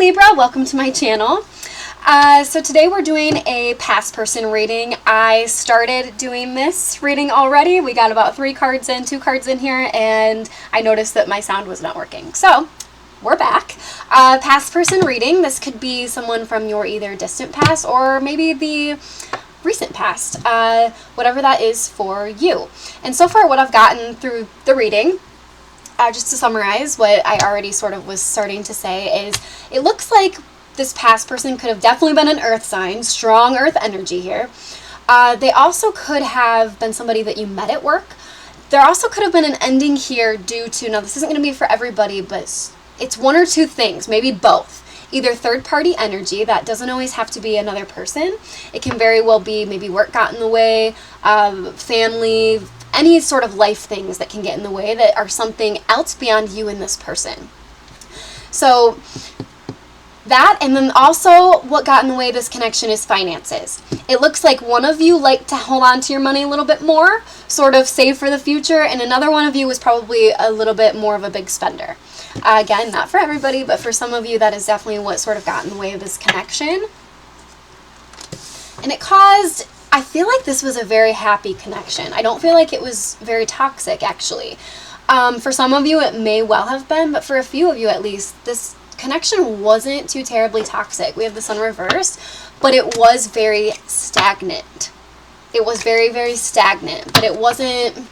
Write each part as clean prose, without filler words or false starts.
Libra, welcome to my channel. So today we're doing a past person reading. I started doing this reading already. We got about 2 cards in here, and I noticed that my sound was not working. So we're back. Past person reading. This could be someone from your either distant past or maybe the recent past, whatever that is for you. And so far what I've gotten through the reading, just to summarize what I already sort of was starting to say, is it looks like this past person could have definitely been an earth sign, strong earth energy here. They also could have been somebody that you met at work. There also could have been an ending here due to, now this isn't going to be for everybody, but it's one or two things, maybe both. Either third party energy, that doesn't always have to be another person. It can very well be maybe work got in the way, family, any sort of life things that can get in the way that are something else beyond you and this person. So that, and then also what got in the way of this connection is finances. It looks like one of you liked to hold on to your money a little bit more, sort of save for the future, and another one of you was probably a little bit more of a big spender. Again, not for everybody, but for some of you, that is definitely what sort of got in the way of this connection. And it caused, I feel like this was a very happy connection. I don't feel like it was very toxic, actually. For some of you, it may well have been, but for a few of you at least, this connection wasn't too terribly toxic. We have the sun reversed, but it was very stagnant. It was very, very stagnant, but it wasn't...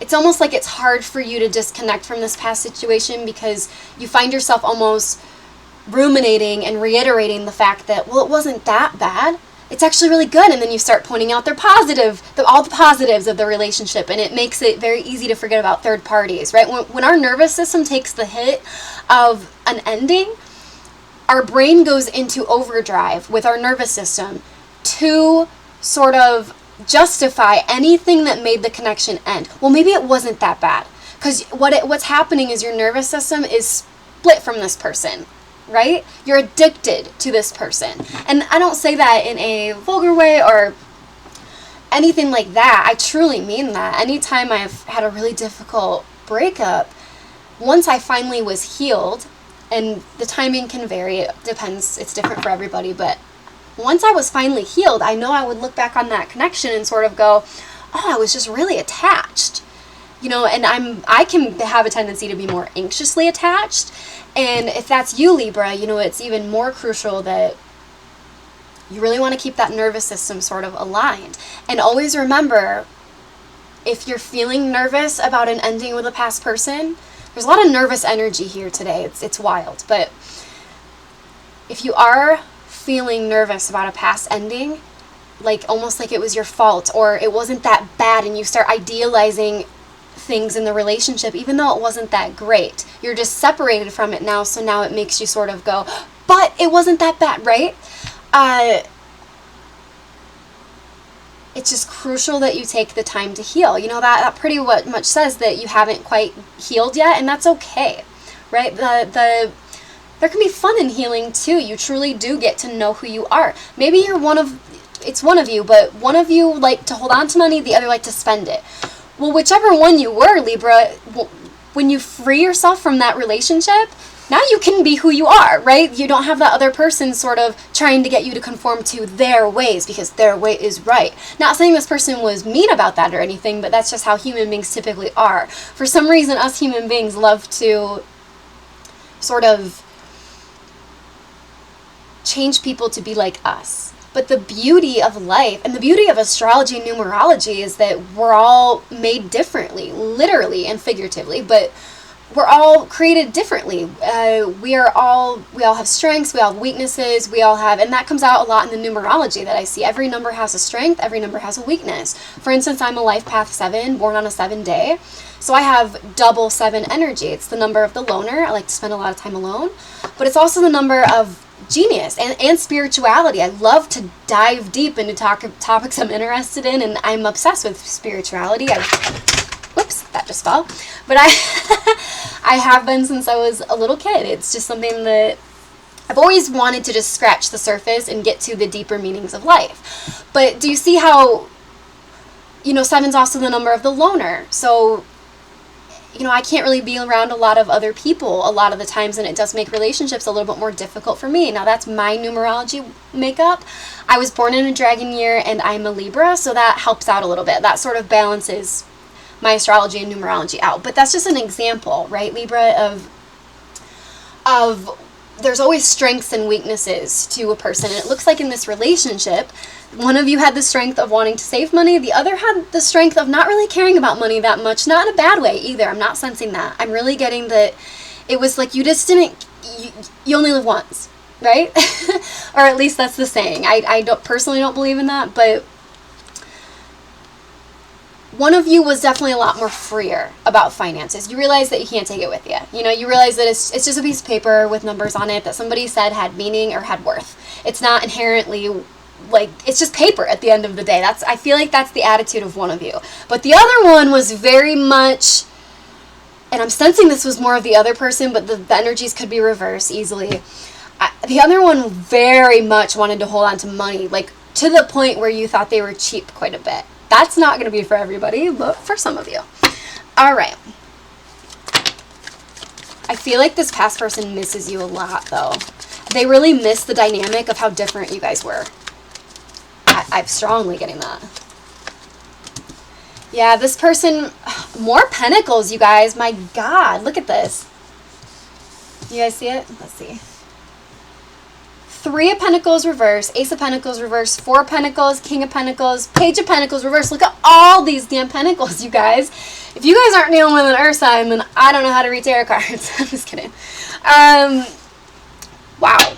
It's almost like it's hard for you to disconnect from this past situation because you find yourself almost ruminating and reiterating the fact that, well, it wasn't that bad. It's actually really good. And then you start pointing out all the positives of the relationship, and it makes it very easy to forget about third parties, right? When our nervous system takes the hit of an ending, our brain goes into overdrive with our nervous system to sort of justify anything that made the connection end. Well, maybe it wasn't that bad, because what's happening is your nervous system is split from this person, right? You're addicted to this person. And I don't say that in a vulgar way or anything like that. I truly mean that. Anytime I've had a really difficult breakup, once I finally was healed, and the timing can vary, it depends, it's different for everybody, but once I was finally healed, I know I would look back on that connection and sort of go, oh, I was just really attached. You know, and I can have a tendency to be more anxiously attached. And if that's you, Libra, you know, it's even more crucial that you really want to keep that nervous system sort of aligned. And always remember, if you're feeling nervous about an ending with a past person, there's a lot of nervous energy here today. It's wild. But if you are feeling nervous about a past ending, like almost like it was your fault or it wasn't that bad, and you start idealizing things in the relationship even though it wasn't that great, you're just separated from it now, so now it makes you sort of go, but it wasn't that bad, right? It's just crucial that you take the time to heal. You know, that pretty much says that you haven't quite healed yet, and that's okay, right? There can be fun in healing too. You truly do get to know who you are. Maybe you're one of you, but one of you like to hold on to money, the other like to spend it. Well, whichever one you were, Libra, when you free yourself from that relationship, now you can be who you are, right? You don't have that other person sort of trying to get you to conform to their ways because their way is right. Not saying this person was mean about that or anything, but that's just how human beings typically are. For some reason, us human beings love to sort of change people to be like us. But the beauty of life and the beauty of astrology and numerology is that we're all made differently, literally and figuratively, but we're all created differently. We all have strengths, we all have weaknesses, and that comes out a lot in the numerology that I see. Every number has a strength, every number has a weakness. For instance, I'm a life path 7, born on a 7 day. So I have double 7 energy. It's the number of the loner. I like to spend a lot of time alone, but it's also the number of genius and spirituality. I love to dive deep into topics I'm interested in, and I'm obsessed with spirituality. Whoops, that just fell. But I have been since I was a little kid. It's just something that I've always wanted to just scratch the surface and get to the deeper meanings of life. But do you see how, you know, 7's also the number of the loner. So you know, I can't really be around a lot of other people a lot of the times, and it does make relationships a little bit more difficult for me. Now, that's my numerology makeup. I was born in a dragon year, and I'm a Libra, so that helps out a little bit. That sort of balances my astrology and numerology out. But that's just an example, right, Libra, of there's always strengths and weaknesses to a person. And it looks like in this relationship, one of you had the strength of wanting to save money. The other had the strength of not really caring about money that much. Not in a bad way either. I'm not sensing that. I'm really getting that it was like you just didn't, you only live once, right? Or at least that's the saying. I personally don't believe in that, but one of you was definitely a lot more freer about finances. You realize that you can't take it with you. You know, you realize that it's just a piece of paper with numbers on it that somebody said had meaning or had worth. It's not inherently, like, it's just paper at the end of the day. I feel like that's the attitude of one of you. But the other one was very much, and I'm sensing this was more of the other person, but the energies could be reversed easily. The other one very much wanted to hold on to money, like to the point where you thought they were cheap quite a bit. That's not going to be for everybody, but for some of you. All right. I feel like this past person misses you a lot, though. They really miss the dynamic of how different you guys were. I'm strongly getting that. Yeah, this person, more pentacles, you guys. My God, look at this. You guys see it? Let's see. 3 of Pentacles reverse, Ace of Pentacles reverse, 4 of Pentacles, King of Pentacles, Page of Pentacles reverse. Look at all these damn Pentacles, you guys. If you guys aren't dealing with an earth sign, then I don't know how to read tarot cards. I'm just kidding. Wow.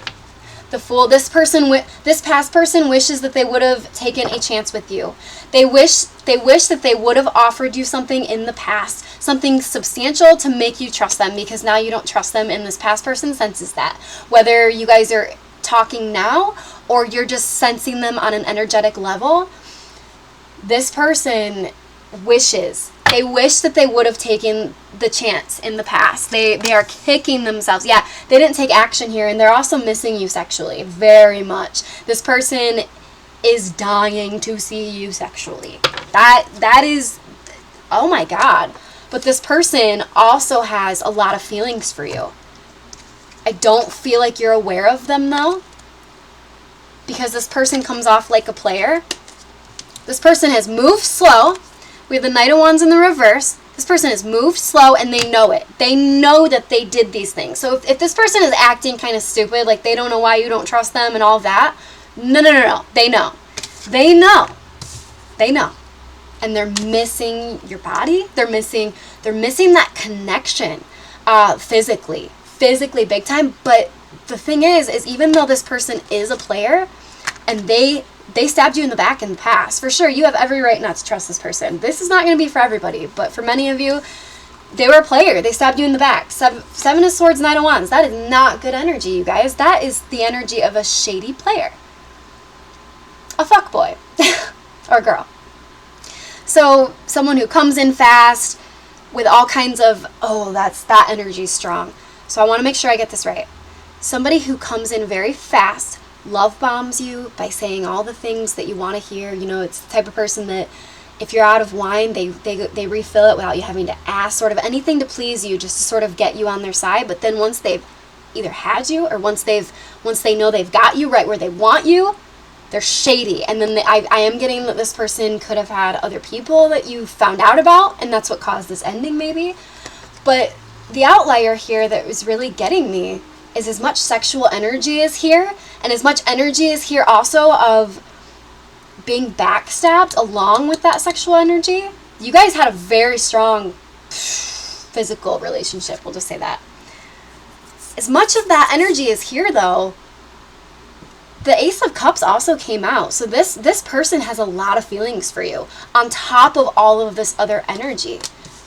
The Fool. This past person wishes that they would have taken a chance with you. They wish that they would have offered you something in the past, something substantial to make you trust them, because now you don't trust them, and this past person senses that. Whether you guys are talking now or you're just sensing them on an energetic level, this person wishes that they would have taken the chance in the past. They are kicking themselves. Yeah, they didn't take action here, and they're also missing you sexually very much. This person is dying to see you sexually. That is, oh my God. But this person also has a lot of feelings for you. I don't feel like you're aware of them, though, because this person comes off like a player. This person has moved slow. We have the Knight of Wands in the reverse. This person has moved slow, and they know it. They know that they did these things. So if this person is acting kind of stupid, like they don't know why you don't trust them and all that, no. They know. They know. They know. And they're missing your body. They're missing that connection physically big time. But the thing is even though this person is a player and they stabbed you in the back in the past, for sure you have every right not to trust this person. This is not going to be for everybody, but for many of you, they were a player. They stabbed you in the back. Seven of Swords, Knight of Wands. That is not good energy, you guys. That is the energy of a shady player, a fuckboy or girl. So someone who comes in fast with all kinds of, that energy's strong. So I want to make sure I get this right. Somebody who comes in very fast, love bombs you by saying all the things that you want to hear. You know, it's the type of person that if you're out of wine, they refill it without you having to ask, sort of anything to please you, just to sort of get you on their side. But then once they've either had you or once they know they've got you right where they want you, they're shady. And then I am getting that this person could have had other people that you found out about, and that's what caused this ending maybe. But the outlier here that was really getting me is as much sexual energy is here, and as much energy is here also of being backstabbed along with that sexual energy. You guys had a very strong physical relationship, we'll just say that. As much of that energy is here, though, the Ace of Cups also came out. So this person has a lot of feelings for you on top of all of this other energy.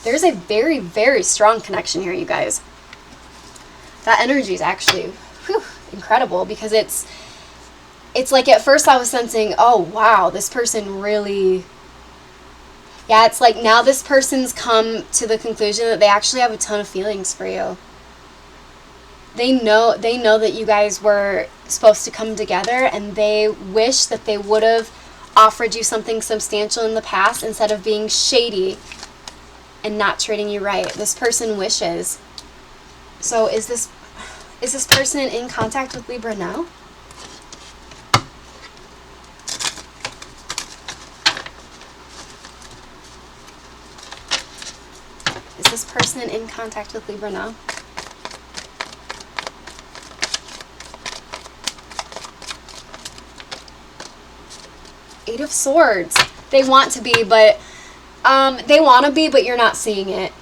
There's a very, very strong connection here, you guys. That energy is actually incredible, because it's like at first I was sensing, oh wow, this person really, yeah, it's like now this person's come to the conclusion that they actually have a ton of feelings for you. They know that you guys were supposed to come together, and they wish that they would have offered you something substantial in the past instead of being shady and not treating you right. This person wishes. So is this person in contact with Libra now? Is this person in contact with Libra now? Eight of Swords. They want to be, but you're not seeing it.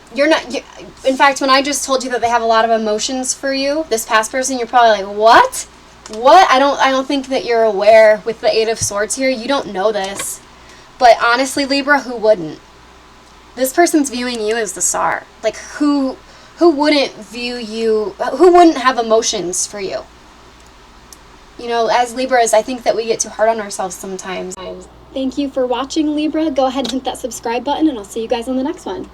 In fact, when I just told you that they have a lot of emotions for you, this past person, you're probably like, what? What? I don't think that you're aware with the Eight of Swords here. You don't know this. But honestly, Libra, who wouldn't? This person's viewing you as the Tsar. Like, who wouldn't view you, who wouldn't have emotions for you? You know, as Libras, I think that we get too hard on ourselves sometimes. Thank you for watching, Libra. Go ahead and hit that subscribe button, and I'll see you guys on the next one.